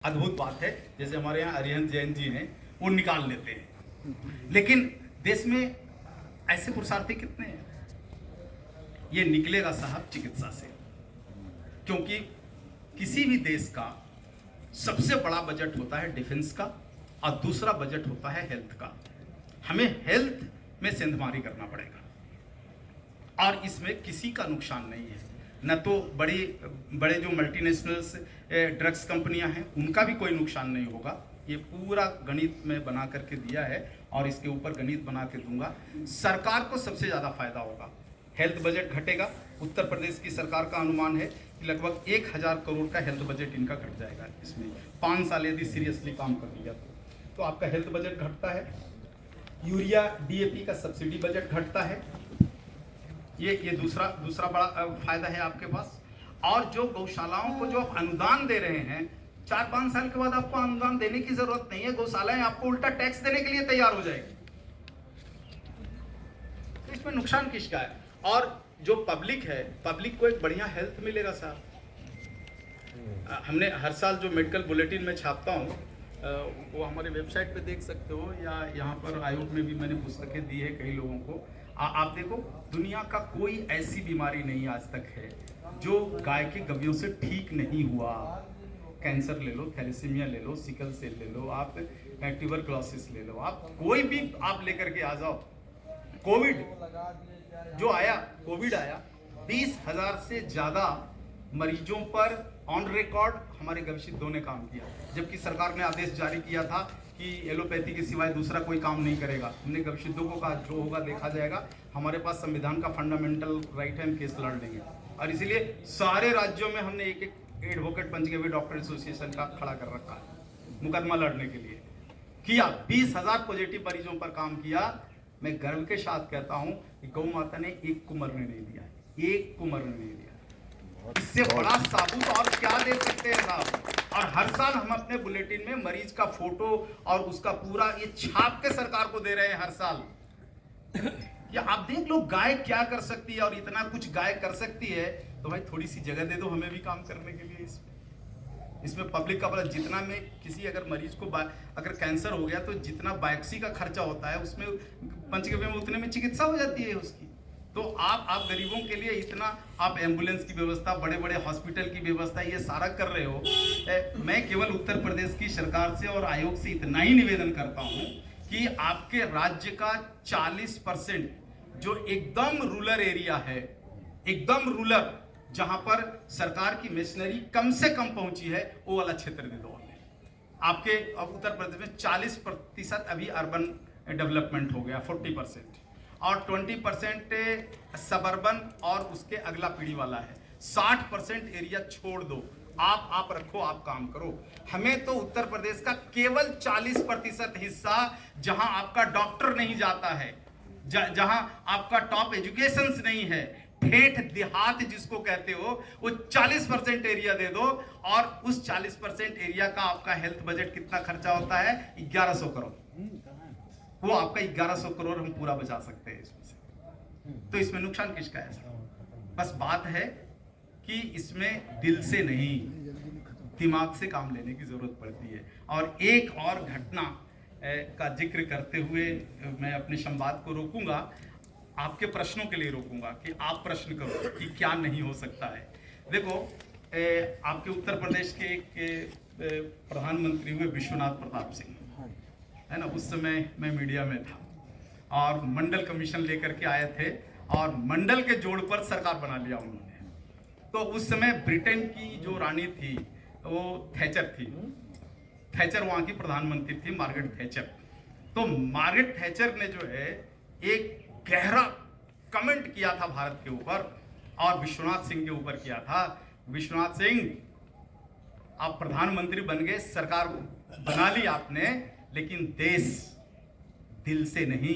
अद्भुत बात है। जैसे हमारे यहाँ अरिहंत जैन जी हैं, वो निकाल लेते हैं, लेकिन देश में ऐसे पुरुषार्थी कितने हैं? ये निकलेगा साहब चिकित्सा से, क्योंकि किसी भी देश का सबसे बड़ा बजट होता है डिफेंस का और दूसरा बजट होता है हेल्थ का। हमें हेल्थ में सेंधमारी करना पड़ेगा और इसमें किसी का नुकसान नहीं है। न तो बड़े जो मल्टीनेशनल्स ड्रग्स कंपनियां हैं उनका भी कोई नुकसान नहीं होगा। ये पूरा गणित में बना करके दिया है और इसके ऊपर गणित बना के दूंगा। सरकार को सबसे ज़्यादा फायदा होगा, हेल्थ बजट घटेगा। उत्तर प्रदेश की सरकार का अनुमान है कि लगभग 1000 करोड़ का हेल्थ बजट इनका घट जाएगा। इसमें 5 साल यदि सीरियसली काम कर लिया तो आपका हेल्थ बजट घटता है। यूरिया डीएपी का सब्सिडी बजट घटता है। ये दूसरा बड़ा फायदा है आपके पास। और जो गौशालाओं को जो आप अनुदान दे रहे हैं, 4-5 साल के बाद आपको अनुदान देने की जरूरत नहीं है। गौशालाएं आपको उल्टा टैक्स देने के लिए तैयार हो जाएगी। तो इसमें नुकसान किसका है? और जो पब्लिक है, पब्लिक को एक बढ़िया हेल्थ मिलेगा साहब। हमने हर साल जो मेडिकल बुलेटिन में छापता हूँ, वो हमारे वेबसाइट पे देख सकते हो, या यहाँ पर आयोग में भी मैंने पुस्तकें दी है कई लोगों को। आप देखो, दुनिया का कोई ऐसी बीमारी नहीं आज तक है जो गाय के गवियों से ठीक नहीं हुआ। कैंसर ले लो, थैलेसीमिया ले लो, सिकल सेल ले लो, आप ट्यूबरक्लोसिस ले लो, आप कोई भी आप लेकर के आ जाओ। कोविड जो आया, कोविड आया, 20,000 से ज़्यादा मरीजों पर ऑन रिकॉर्ड हमारे गविशिद्धों ने काम किया, जबकि सरकार ने आदेश जारी किया था कि एलोपैथी के सिवाय दूसरा कोई काम नहीं करेगा। हमने गविशिद्धों को कहा जो होगा देखा जाएगा, हमारे पास संविधान का फंडामेंटल राइट है, हम केस लड़ लेंगे। और इसीलिए सारे राज्यों में हमने एक एडवोकेट पंचगव्य डॉक्टर एसोसिएशन का खड़ा कर रखा है मुकदमा लड़ने के लिए। किया 20,000 पॉजिटिव मरीजों पर काम किया। मैं गर्व के साथ कहता हूं कि गौ माता ने एक को मरने नहीं दिया, एक को मरने नहीं दिया। इससे बड़ा साबुत और क्या दे सकते हैं साहब? और हर साल हम अपने बुलेटिन में मरीज का फोटो और उसका पूरा ये छाप के सरकार को दे रहे हैं हर साल। या आप देख लो गाय क्या कर सकती है, और इतना कुछ गाय कर सकती है तो भाई थोड़ी सी जगह दे दो हमें भी काम करने के लिए। इसमें पब्लिक का बड़ा जितना में किसी अगर मरीज को अगर कैंसर हो गया तो जितना बायोप्सी का खर्चा होता है उसमें पंचगव्य में उतने में चिकित्सा हो जाती है उसकी। तो आप गरीबों के लिए इतना आप एम्बुलेंस की व्यवस्था, बड़े बड़े हॉस्पिटल की व्यवस्था, ये सारा कर रहे हो। मैं केवल उत्तर प्रदेश की सरकार से और आयोग से इतना ही निवेदन करता हूं कि आपके राज्य का 40% जो एकदम रूरल एरिया है, एकदम रूरल, जहां पर सरकार की मशीनरी कम से कम पहुंची है, वो वाला क्षेत्र दे दो हमें। आपके अब उत्तर प्रदेश में 40% अभी अर्बन डेवलपमेंट हो गया, 40%, और 20% सबर्बन और उसके अगला पीढ़ी वाला है। 60% एरिया छोड़ दो, आप रखो, आप काम करो। हमें तो उत्तर प्रदेश का केवल 40% हिस्सा, जहां आपका डॉक्टर नहीं जाता है, जहां आपका टॉप एजुकेशन नहीं है, ठेठ देहात जिसको कहते हो, वो 40% एरिया दे दो। और उस 40% एरिया का आपका हेल्थ बजट कितना खर्चा होता है? 1100 करोड़। वो आपका 1100 करोड़ हम पूरा बचा सकते हैं इसमें से। तो इसमें नुकसान किसका है? बस बात है कि इसमें दिल से नहीं, दिमाग से काम लेने की जरूरत पड़ती है। और एक और घटना का जिक्र करते हुए मैं अपने संवाद को रोकूंगा, आपके प्रश्नों के लिए रोकूंगा कि आप प्रश्न करो कि क्या नहीं हो सकता है। देखो, आपके उत्तर प्रदेश के एक प्रधानमंत्री हुए विश्वनाथ प्रताप सिंह, है ना। उस समय मैं मीडिया में था और मंडल कमीशन लेकर के आए थे और मंडल के जोड़ पर सरकार बना लिया उन्होंने। तो उस समय ब्रिटेन की जो रानी थी वो थैचर थी। थैचर वहाँ की प्रधानमंत्री थी, मार्गरेट थैचर। तो मार्गरेट थैचर ने जो है एक गहरा कमेंट किया था भारत के ऊपर और विश्वनाथ सिंह के ऊपर किया था। विश्वनाथ सिंह, आप प्रधानमंत्री बन गए, सरकार बना ली आपने, लेकिन देश दिल से नहीं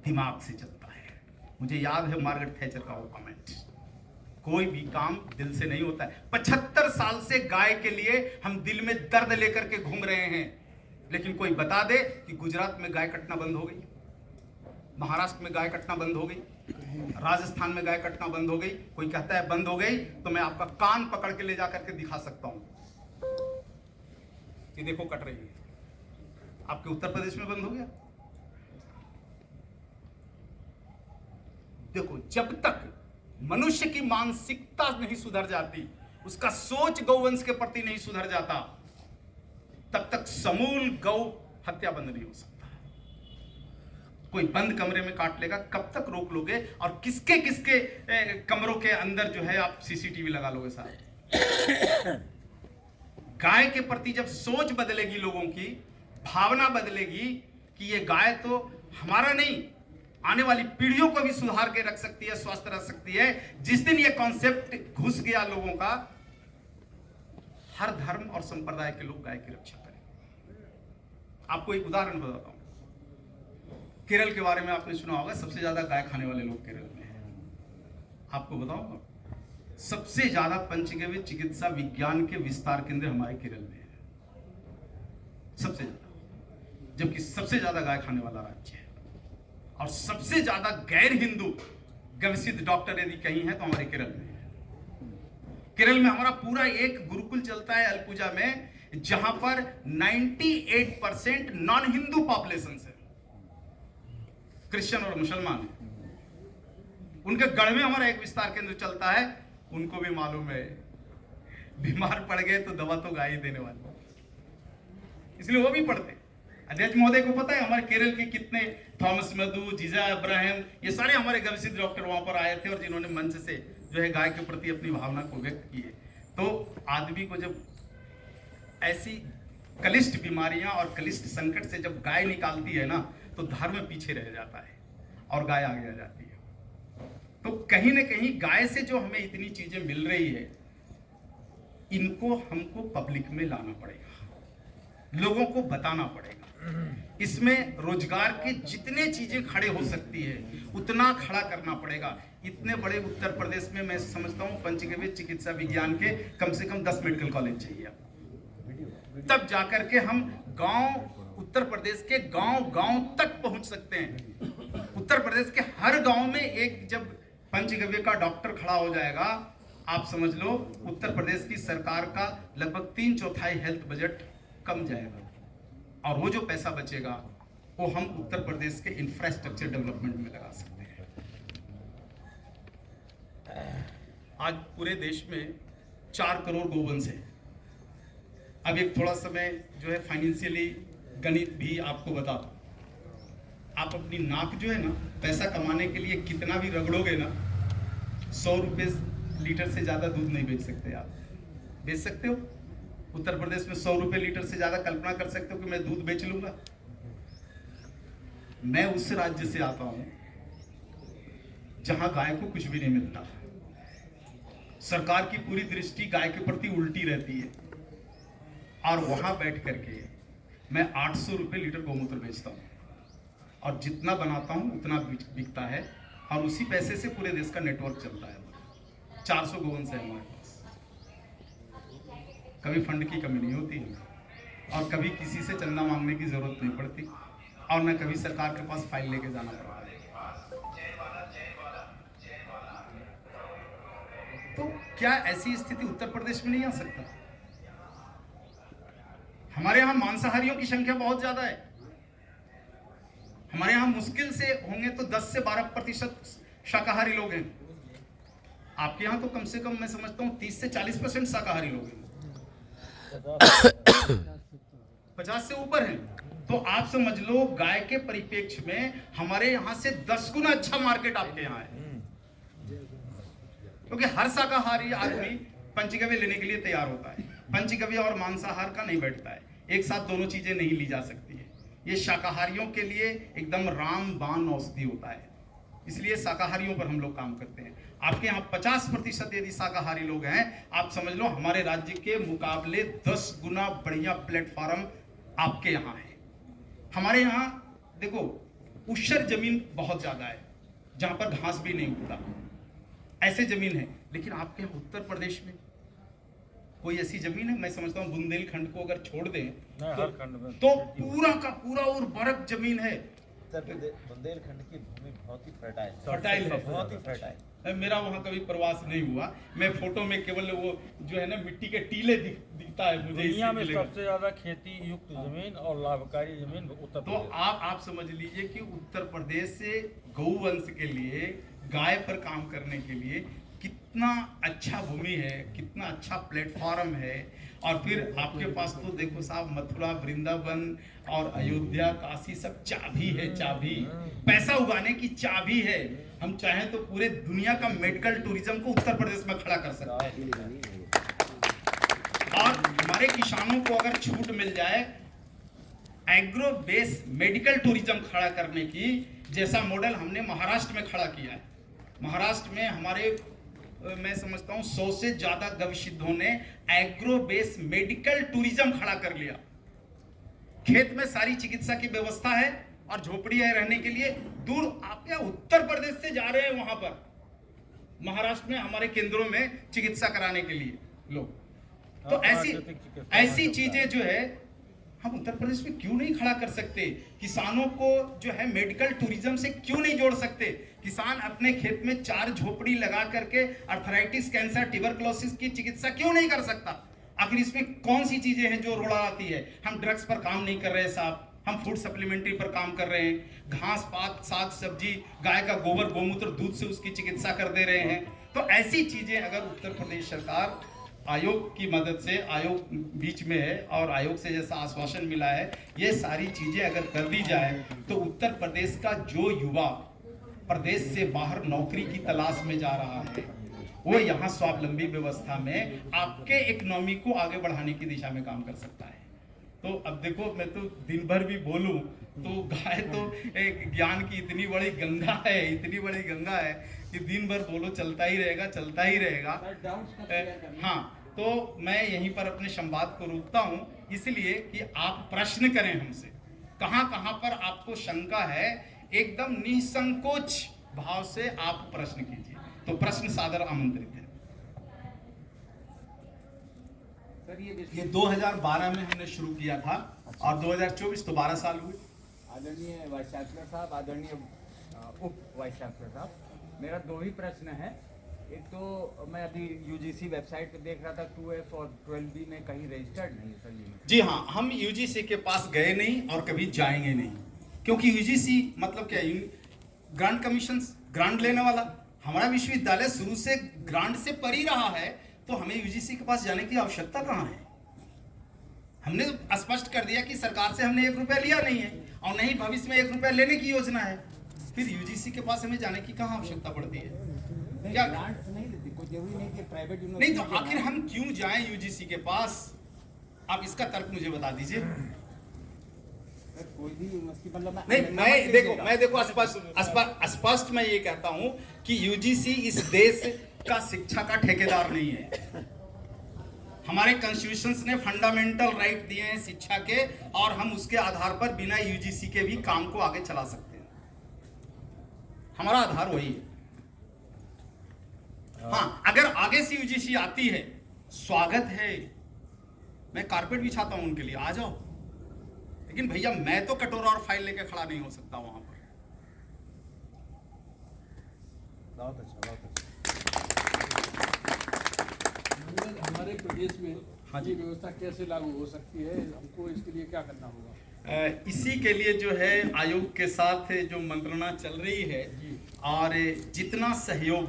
दिमाग से चलता है। मुझे याद है मार्गरेट थैचर का वो कमेंट, कोई भी काम दिल से नहीं होता है। 75 साल से गाय के लिए हम दिल में दर्द लेकर के घूम रहे हैं, लेकिन कोई बता दे कि गुजरात में गाय कटना बंद हो गई, महाराष्ट्र में गाय कटना बंद हो गई, राजस्थान में गाय कटना बंद हो गई। कोई कहता है बंद हो गई तो मैं आपका कान पकड़ के ले जाकर के दिखा सकता हूं। ये देखो कट रही है। आपके उत्तर प्रदेश में बंद हो गया। देखो, जब तक मनुष्य की मानसिकता नहीं सुधर जाती, उसका सोच गौवंश के प्रति नहीं सुधर जाता, तब तक समूल गौ हत्या बंद नहीं हो सकता। कोई बंद कमरे में काट लेगा, कब तक रोक लोगे? और किसके किसके कमरों के अंदर जो है आप सीसीटीवी लगा लोगे साहब? गाय के प्रति जब सोच बदलेगी, लोगों की भावना बदलेगी कि ये गाय तो हमारा नहीं, आने वाली पीढ़ियों को भी सुधार के रख सकती है, स्वस्थ रख सकती है, जिस दिन ये कॉन्सेप्ट घुस गया लोगों का, हर धर्म और संप्रदाय के लोग गाय की रक्षा करेंगे। आपको एक उदाहरण बताता हूं। केरल के बारे में आपने सुना होगा, सबसे ज्यादा गाय खाने वाले लोग केरल में हैं। आपको बताऊंगा, सबसे ज्यादा पंचगव्य चिकित्सा विज्ञान के विस्तार केंद्र हमारे केरल में है, सबसे ज्यादा, जबकि सबसे ज्यादा गाय खाने वाला राज्य है। और सबसे ज्यादा गैर हिंदू गविसित डॉक्टर यदि कहीं है तो हमारे केरल में है। केरल में हमारा पूरा एक गुरुकुल चलता है अलपुजा में, जहां पर 98% नॉन हिंदू पॉपुलेशन है, क्रिश्चियन और मुसलमान है। उनके गढ़ में हमारा एक विस्तार केंद्र चलता है। उनको भी मालूम है बीमार पड़ गए तो दवा तो गाय ही देने वाले, इसलिए वो भी पढ़ते। अध्यक्ष महोदय को पता है हमारे केरल के कितने थॉमस मधु, जीजा अब्राहम, ये सारे हमारे गविसित डॉक्टर वहां पर आए थे और जिन्होंने मंच से जो है गाय के प्रति अपनी भावना को व्यक्त किए। तो आदमी को जब ऐसी कलिष्ठ बीमारियां और कलिष्ठ संकट से जब गाय निकालती है ना, तो धर्म पीछे रह जाता है और गाय आगे आ जाती है। तो कहीं ना कहीं गाय से जो हमें इतनी चीजें मिल रही है, इनको हमको पब्लिक में लाना पड़ेगा, लोगों को बताना पड़ेगा। इसमें रोजगार के जितने चीजें खड़े हो सकती है उतना खड़ा करना पड़ेगा। इतने बड़े उत्तर प्रदेश में मैं समझता हूं पंचगव्य चिकित्सा विज्ञान के कम से कम 10 मेडिकल कॉलेज चाहिए, तब जाकर के हम गांव, उत्तर प्रदेश के गांव गांव तक पहुंच सकते हैं। उत्तर प्रदेश के हर गांव में एक जब पंचगव्य का डॉक्टर खड़ा हो जाएगा, आप समझ लो उत्तर प्रदेश की सरकार का लगभग 3/4 हेल्थ बजट कम जाएगा, और वो जो पैसा बचेगा वो हम उत्तर प्रदेश के इंफ्रास्ट्रक्चर डेवलपमेंट में लगा सकते हैं। आज पूरे देश में 4 करोड़ गोवंश है। अब एक थोड़ा समय जो है फाइनेंशियली गणित भी आपको बता दूं। आप अपनी नाक जो है ना, पैसा कमाने के लिए कितना भी रगड़ोगे ना, 100 रुपये लीटर से ज्यादा दूध नहीं बेच सकते। आप बेच सकते हो? उत्तर प्रदेश में 100 रुपये लीटर से ज्यादा कल्पना कर सकते हो कि मैं दूध बेच लूंगा? मैं उस राज्य से आता हूं जहां गाय को कुछ भी नहीं मिलता। सरकार की पूरी दृष्टि गाय के प्रति उल्टी रहती है, और वहां बैठ करके मैं 800 रुपये लीटर गौमूत्र बेचता हूं, और जितना बनाता हूं उतना बिकता है, और उसी पैसे से पूरे देश का नेटवर्क चलता है। 400 गोवंश है हमारे पास। कभी फंड की कमी नहीं होती है, और कभी किसी से चंदा मांगने की जरूरत नहीं पड़ती, और न कभी सरकार के पास फाइल लेके जाना पड़ता है। तो क्या ऐसी स्थिति उत्तर प्रदेश में नहीं आ सकता? हमारे यहां मांसाहारियों की संख्या बहुत ज्यादा है। हमारे यहां मुश्किल से होंगे तो 10 से 12% शाकाहारी लोग हैं। आपके यहां तो कम से कम मैं समझता हूं 30 से 40% शाकाहारी लोग हैं, 50 से ऊपर हैं। तो आप समझ लो गाय के परिप्रेक्ष्य में हमारे यहां से 10 गुना अच्छा मार्केट आपके यहां है, क्योंकि हर शाकाहारी आदमी पंचगव्य लेने के लिए तैयार होता है। पंचगव्य और मांसाहार का नहीं बैठता है, एक साथ दोनों चीजें नहीं ली जा सकती है। ये शाकाहारियों के लिए एकदम रामबाण औषधि होता है, इसलिए शाकाहारियों पर हम लोग काम करते हैं। आपके यहाँ 50% यदि शाकाहारी लोग हैं, आप समझ लो हमारे राज्य के मुकाबले 10 गुना बढ़िया प्लेटफॉर्म आपके यहाँ है। हमारे यहाँ देखो ऊषर जमीन बहुत ज्यादा है, जहां पर घास भी नहीं उगता, ऐसे जमीन है। लेकिन आपके यहाँ उत्तर प्रदेश में कोई ऐसी जमीन है? मैं समझता हूँ बुंदेलखंड को अगर छोड़ दें तो पूरा का पूरा उर्वरक जमीन है, उत्तर प्रदेश बुंदेलखंड की भूमि बहुत ही फर्टाइल है, बहुत ही फर्टाइल। मेरा वहाँ कभी प्रवास नहीं हुआ, मैं फोटो में केवल वो जो है ना मिट्टी के टीले दिखता है मुझे। दुनिया में सबसे ज्यादा खेती युक्त जमीन और लाभकारी जमीन उत्तर तो प्रदेश। आप समझ लीजिए कि उत्तर प्रदेश से गौवंश के लिए, गाय पर काम करने के लिए कितना अच्छा भूमि है, कितना अच्छा प्लेटफॉर्म है। और फिर आपके पास तो देखो साहब, मथुरा, वृंदावन और अयोध्या, काशी सब चाबी है, चाबी, पैसा उगाने की चाबी है। हम चाहें तो पूरे दुनिया का मेडिकल टूरिज्म को उत्तर प्रदेश में खड़ा कर सकते हैं। और हमारे किसानों को अगर छूट मिल जाए एग्रो बेस मेडिकल टूरिज्म खड़ा करने की, जैसा मॉडल हमने महाराष्ट्र में खड़ा किया है। महाराष्ट्र में हमारे मैं समझता हूं 100 से ज्यादा गविसिद्धों ने एग्रो बेस मेडिकल टूरिज्म खड़ा कर लिया। खेत में सारी चिकित्सा की व्यवस्था है और झोपड़ियां रहने के लिए। दूर आप या उत्तर प्रदेश से जा रहे हैं वहां पर, महाराष्ट्र में हमारे केंद्रों में चिकित्सा कराने के लिए लोग। तो ऐसी चीजें जो है हम उत्तर प्रदेश में क्यों नहीं खड़ा कर सकते? किसानों को जो है मेडिकल टूरिज्म से क्यों नहीं जोड़ सकते? किसान अपने खेत में 4 झोपड़ी लगा करके अर्थराइटिस, कैंसर, ट्यूबरकुलोसिस की चिकित्सा क्यों नहीं कर सकता? आखिर इसमें कौन सी चीजें हैं जो रोड़ा आती है? हम ड्रग्स पर काम नहीं कर रहे साहब, हम फूड सप्लीमेंट्री पर काम कर रहे हैं। घास पात, साग सब्जी, गाय का गोबर, गोमूत्र, दूध से उसकी चिकित्सा कर दे रहे हैं। तो ऐसी चीजें अगर उत्तर प्रदेश सरकार आयोग की मदद से, आयोग बीच में है और आयोग से जैसा आश्वासन मिला है, ये सारी चीजें अगर कर दी जाए तो उत्तर प्रदेश का जो युवा प्रदेश से बाहर नौकरी की तलाश में जा रहा है, वो यहाँ स्वावलंबी व्यवस्था में आपके इकोनॉमी को आगे बढ़ाने की दिशा में काम कर सकता है। तो अब देखो, मैं तो दिन भर भी बोलूं तो गाय तो एक ज्ञान की इतनी बड़ी गंगा है, इतनी बड़ी गंगा है कि दिन भर बोलो चलता ही रहेगा, चलता ही रहेगा। हाँ, तो मैं यहीं पर अपने संवाद को रोकता हूं, इसलिए कि आप प्रश्न करें हमसे, कहां कहां पर आपको शंका है, एकदम निसंकोच भाव से आप प्रश्न कीजिए। तो प्रश्न सादर आमंत्रित है। सर ये 2012 में हमने शुरू किया था और 2024 तो 12 साल हुए। आदरणीय वाइस चांसलर साहब, आदरणीय उप वाइस चांसलर साहब, मेरा 2 ही प्रश्न है। एक तो मैं अभी यूजीसी वेबसाइट पे देख रहा था 2F और 12B में कहीं रजिस्टर्ड नहीं है सर ये। जी हाँ, हम यूजीसी के पास गए नहीं और कभी जाएंगे नहीं, क्योंकि यूजीसी मतलब क्या, ग्रांट कमीशन, ग्रांट लेने वाला। हमारा विश्वविद्यालय शुरू से ग्रांट से पर ही रहा है, तो हमें यूजीसी के पास जाने की आवश्यकता कहाँ है? हमने तो स्पष्ट कर दिया कि सरकार से हमने 1 रुपया लिया नहीं है और नहीं भविष्य में 1 रुपया लेने की योजना है। फिर यूजीसी के पास हमें जाने की कहाँ आवश्यकता पड़ती है? क्या ग्रांट्स नहीं लेती, कोई जरूरी नहीं कि प्राइवेट नहीं, तो आखिर हम क्यों जाएं यूजीसी के पास? आप इसका तर्क मुझे बता दीजिए। कोई भी यूनिवर्सिटी मतलब नहीं, मैं देखो स्पष्ट मैं ये कहता हूं कि यूजीसी इस देश का शिक्षा का ठेकेदार नहीं है। हमारे कॉन्स्टिट्यूशन ने फंडामेंटल राइट दिए हैं शिक्षा के, और हम उसके आधार पर बिना यूजीसी के भी काम को आगे चला सकते हैं। हमारा आधार वही है। हाँ, अगर आगे से यूजीसी आती है, स्वागत है, मैं कारपेट बिछाता हूं उनके लिए, आ जाओ। लेकिन भैया मैं तो कटोरा और फाइल लेके खड़ा नहीं हो सकता वहां पर। बहुत अच्छा, बहुत अच्छा। हमारे प्रदेश में हाँ जी, ये व्यवस्था कैसे लागू हो सकती है? हमको इसके लिए क्या करना होगा? इसी के लिए जो है आयोग के साथ जो मंत्रणा चल रही है, और जितना सहयोग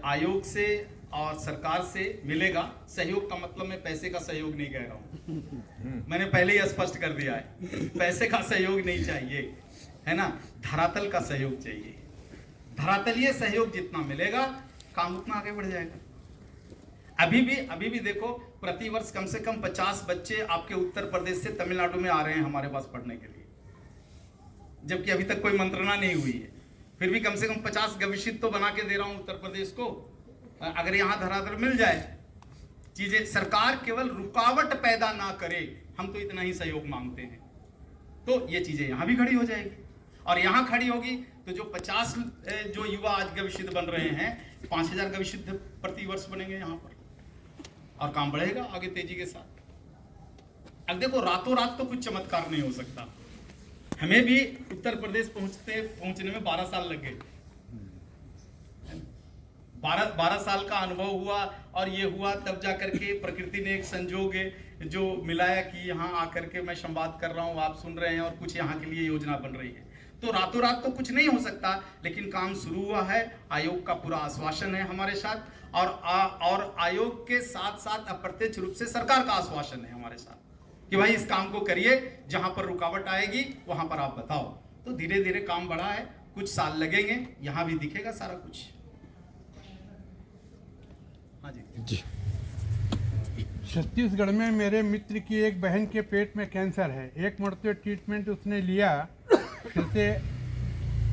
आयोग से और सरकार से मिलेगा, सहयोग का मतलब मैं पैसे का सहयोग नहीं कह रहा हूँ, मैंने पहले ही स्पष्ट कर दिया है, पैसे का सहयोग नहीं चाहिए, है ना, धरातल का सहयोग चाहिए। धरातलीय सहयोग जितना मिलेगा, काम उतना आगे बढ़ जाएगा। अभी भी देखो, प्रतिवर्ष कम से कम 50 बच्चे आपके उत्तर प्रदेश से तमिलनाडु में आ रहे हैं हमारे पास पढ़ने के लिए, जबकि अभी तक कोई मंत्रणा नहीं हुई है। फिर भी कम से कम 50 गविशित तो बना के दे रहा हूं उत्तर प्रदेश को। अगर यहां धरातल मिल जाए, चीजें, सरकार केवल रुकावट पैदा ना करे, हम तो इतना ही सहयोग मांगते हैं, तो ये चीजें यहां भी खड़ी हो जाएगी। और यहां खड़ी होगी तो जो 50 जो युवा आज गविशित बन रहे हैं, 5000 गविशित प्रति वर्ष बनेंगे यहां पर, और काम बढ़ेगा आगे तेजी के साथ। अब देखो, रातों रात तो कुछ चमत्कार नहीं हो सकता, हमें भी उत्तर प्रदेश पहुंचने में 12 साल लग गए। 12 साल का अनुभव हुआ और ये हुआ तब जा करके प्रकृति ने एक संजोग जो मिलाया कि यहाँ आकर के मैं संवाद कर रहा हूँ, आप सुन रहे हैं और कुछ यहाँ के लिए योजना बन रही है। तो रातों रात तो कुछ नहीं हो सकता, लेकिन काम शुरू हुआ है। आयोग का पूरा आश्वासन है हमारे साथ और आयोग के साथ साथ अप्रत्यक्ष रूप से सरकार का आश्वासन है हमारे साथ कि भाई इस काम को करिए, जहां पर रुकावट आएगी वहां पर आप बताओ। तो धीरे धीरे काम बढ़ा है, कुछ साल लगेंगे, यहां भी दिखेगा सारा कुछ। हाँ जी। छत्तीसगढ़ में मेरे मित्र की एक बहन के पेट में कैंसर है। एक मरतबा ट्रीटमेंट उसने लिया, फिर से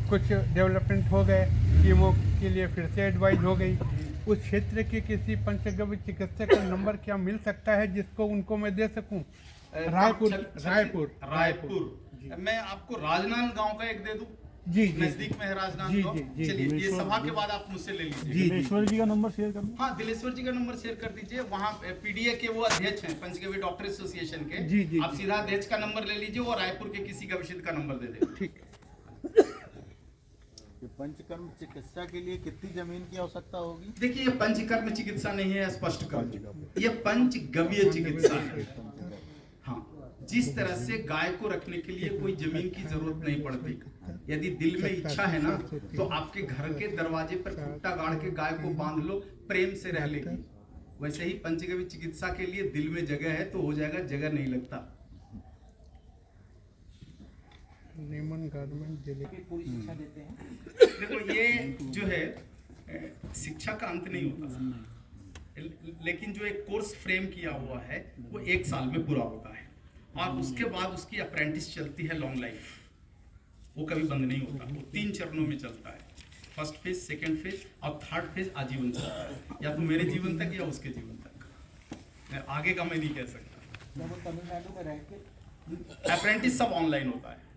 कुछ डेवलपमेंट हो गए, कीमो के लिए फिर से एडवाइज हो गई। उस क्षेत्र के किसी पंचगव्य चिकित्सक का नंबर क्या मिल सकता है जिसको उनको मैं दे सकूं? रायपुर। मैं आपको राजनांदगांव का एक दे दूं? जी नजदीक में है राजनांदगांव। चलिए ये सभा के बाद आप मुझसे ले लीजिए। दिलेश्वर जी का नंबर शेयर कर दो। हाँ, दिलेश्वर जी का नंबर शेयर कर दीजिए। वहाँ पीडीए के वो अध्यक्ष हैं, पंचगव्य डॉक्टर एसोसिएशन के। जी, आप सीधा अध्यक्ष का नंबर ले लीजिए और रायपुर के किसी गविष्ठ का नंबर दे दें। ठीक। ये पंचकर्म चिकित्सा के लिए कितनी जमीन की आवश्यकता होगी? देखिए, ये पंचकर्म चिकित्सा नहीं है, स्पष्ट कर दूं, ये पंचगव्य चिकित्सा है। हाँ, जिस तरह से गाय को रखने के लिए कोई जमीन की जरूरत नहीं पड़ती। यदि दिल में इच्छा है ना, तो आपके घर के दरवाजे पर खुट्टा गाड़ के गाय को बांध लो, प्रेम से रह लेगी। वैसे ही पंचगव्य चिकित्सा के लिए दिल में जगह है तो हो जाएगा, जगह नहीं लगता। नीमन गारमेंट जिले पूरी शिक्षा देते हैं। देखो, ये जो है शिक्षा का अंत नहीं होता, लेकिन जो एक कोर्स फ्रेम किया हुआ है वो 1 साल में पूरा होता है और उसके बाद उसकी अप्रेंटिस चलती है लॉन्ग लाइफ। वो कभी बंद नहीं होता। वो 3 चरणों में चलता है, फर्स्ट फेज, सेकंड फेज और थर्ड फेज आजीवन चलता है, या तो मेरे जीवन तक या उसके जीवन तक। आगे का मैं नहीं कह सकता। तमिलनाडु में रह के अप्रेंटिस सब ऑनलाइन होता है।